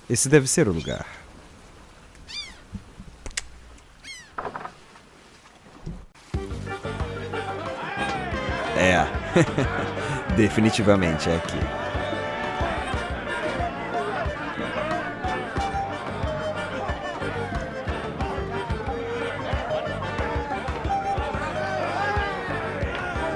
Esse deve ser o lugar. É, definitivamente é aqui.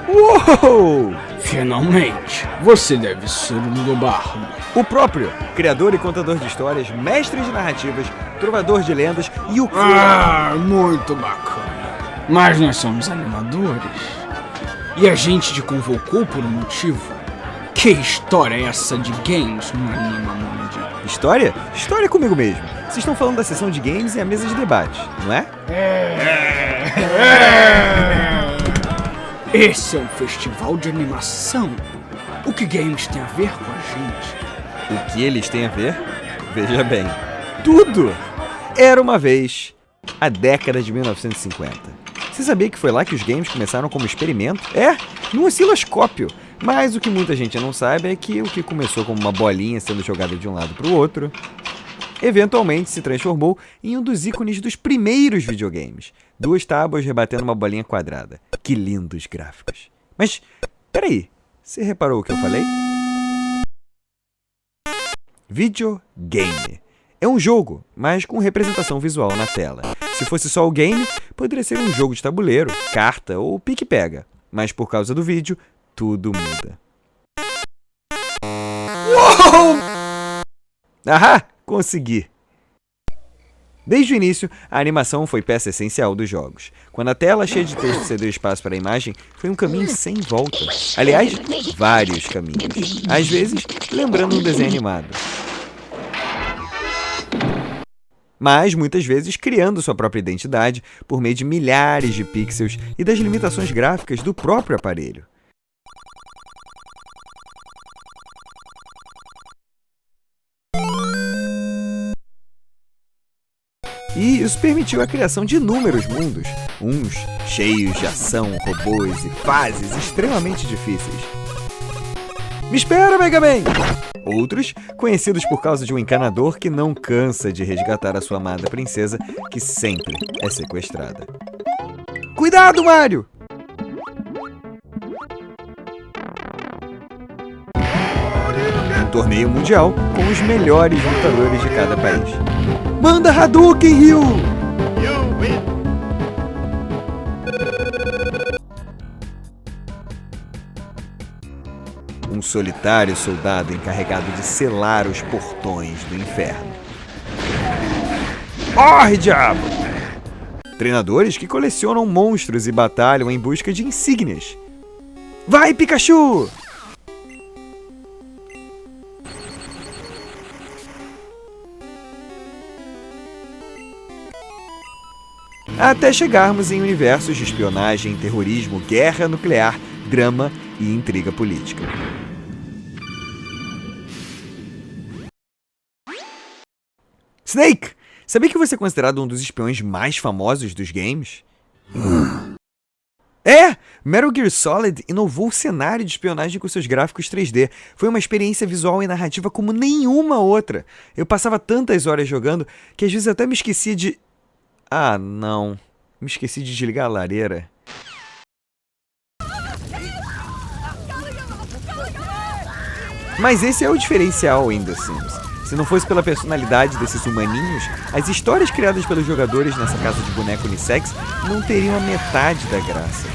Uou! Finalmente, você deve ser o Ludobardo. O próprio, criador e contador de histórias, mestre de narrativas, trovador de lendas e o... Muito bacana. Mas nós somos animadores. E a gente te convocou por um motivo. Que história é essa de games no Anima Mundi? História? História comigo mesmo. Vocês estão falando da sessão de games e a mesa de debate, não é? Esse é um festival de animação. O que games tem a ver com a gente? O que eles têm a ver? Veja bem, tudo! Era uma vez a década de 1950. Você sabia que foi lá que os games começaram como experimento? Num osciloscópio. Mas o que muita gente não sabe é que o que começou como uma bolinha sendo jogada de um lado para o outro, eventualmente se transformou em um dos ícones dos primeiros videogames. 2 tábuas rebatendo uma bolinha quadrada. Que lindos gráficos. Mas, peraí, você reparou o que eu falei? Videogame. É um jogo, mas com representação visual na tela. Se fosse só o game, poderia ser um jogo de tabuleiro, carta ou pique-pega. Mas por causa do vídeo, tudo muda. Uou! Ahá, consegui! Desde o início, a animação foi peça essencial dos jogos. Quando a tela cheia de texto cedeu espaço para a imagem, foi um caminho sem volta. Aliás, vários caminhos. Às vezes, lembrando um desenho animado. Mas, muitas vezes, criando sua própria identidade por meio de milhares de pixels e das limitações gráficas do próprio aparelho. E isso permitiu a criação de inúmeros mundos, uns cheios de ação, robôs e fases extremamente difíceis. Me espera, Mega Man! Outros, conhecidos por causa de um encanador que não cansa de resgatar a sua amada princesa, que sempre é sequestrada. Cuidado, Mario! Um torneio mundial com os melhores lutadores de cada país. Manda Hadouken, Ryu! Um solitário soldado encarregado de selar os portões do inferno. Corre, diabo! Treinadores que colecionam monstros e batalham em busca de insígnias. Vai, Pikachu! Até chegarmos em universos de espionagem, terrorismo, guerra nuclear, drama e intriga política. Snake! Sabia que você é considerado um dos espiões mais famosos dos games? Metal Gear Solid inovou o cenário de espionagem com seus gráficos 3D. Foi uma experiência visual e narrativa como nenhuma outra. Eu passava tantas horas jogando que às vezes até me esquecia de... Ah, não. Me esqueci de desligar a lareira. Mas esse é o diferencial em The Sims. Se não fosse pela personalidade desses humaninhos, as histórias criadas pelos jogadores nessa casa de boneco unissex não teriam a metade da graça.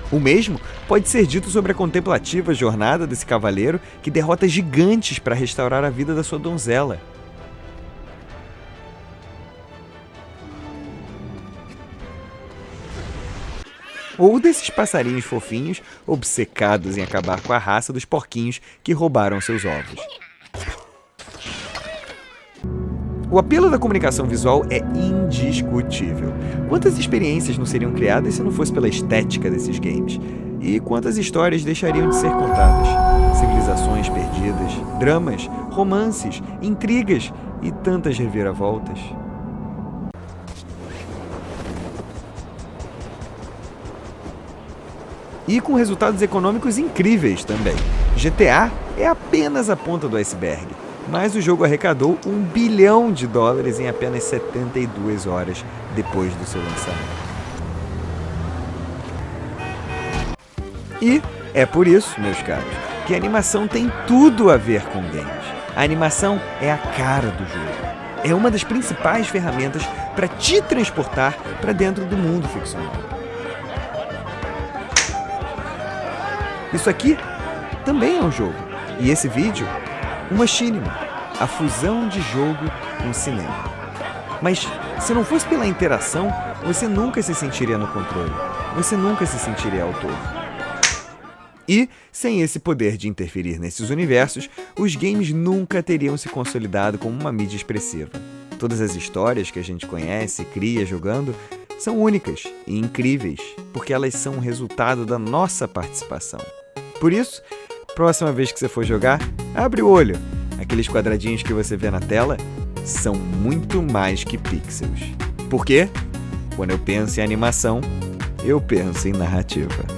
O mesmo pode ser dito sobre a contemplativa jornada desse cavaleiro que derrota gigantes para restaurar a vida da sua donzela. Ou desses passarinhos fofinhos obcecados em acabar com a raça dos porquinhos que roubaram seus ovos. O apelo da comunicação visual é indiscutível. Quantas experiências não seriam criadas se não fosse pela estética desses games? E quantas histórias deixariam de ser contadas? Civilizações perdidas, dramas, romances, intrigas e tantas reviravoltas. E com resultados econômicos incríveis também. GTA é apenas a ponta do iceberg, mas o jogo arrecadou $1 bilhão em apenas 72 horas depois do seu lançamento. E é por isso, meus caros, que a animação tem tudo a ver com games. A animação é a cara do jogo. É uma das principais ferramentas para te transportar para dentro do mundo ficcional. Isso aqui também é um jogo. E esse vídeo, um machinima, a fusão de jogo com cinema. Mas se não fosse pela interação, você nunca se sentiria no controle. Você nunca se sentiria autor. E, sem esse poder de interferir nesses universos, os games nunca teriam se consolidado como uma mídia expressiva. Todas as histórias que a gente conhece e cria jogando são únicas e incríveis, porque elas são o resultado da nossa participação. Por isso, próxima vez que você for jogar, abre o olho. Aqueles quadradinhos que você vê na tela são muito mais que pixels. Por quê? Quando eu penso em animação, eu penso em narrativa.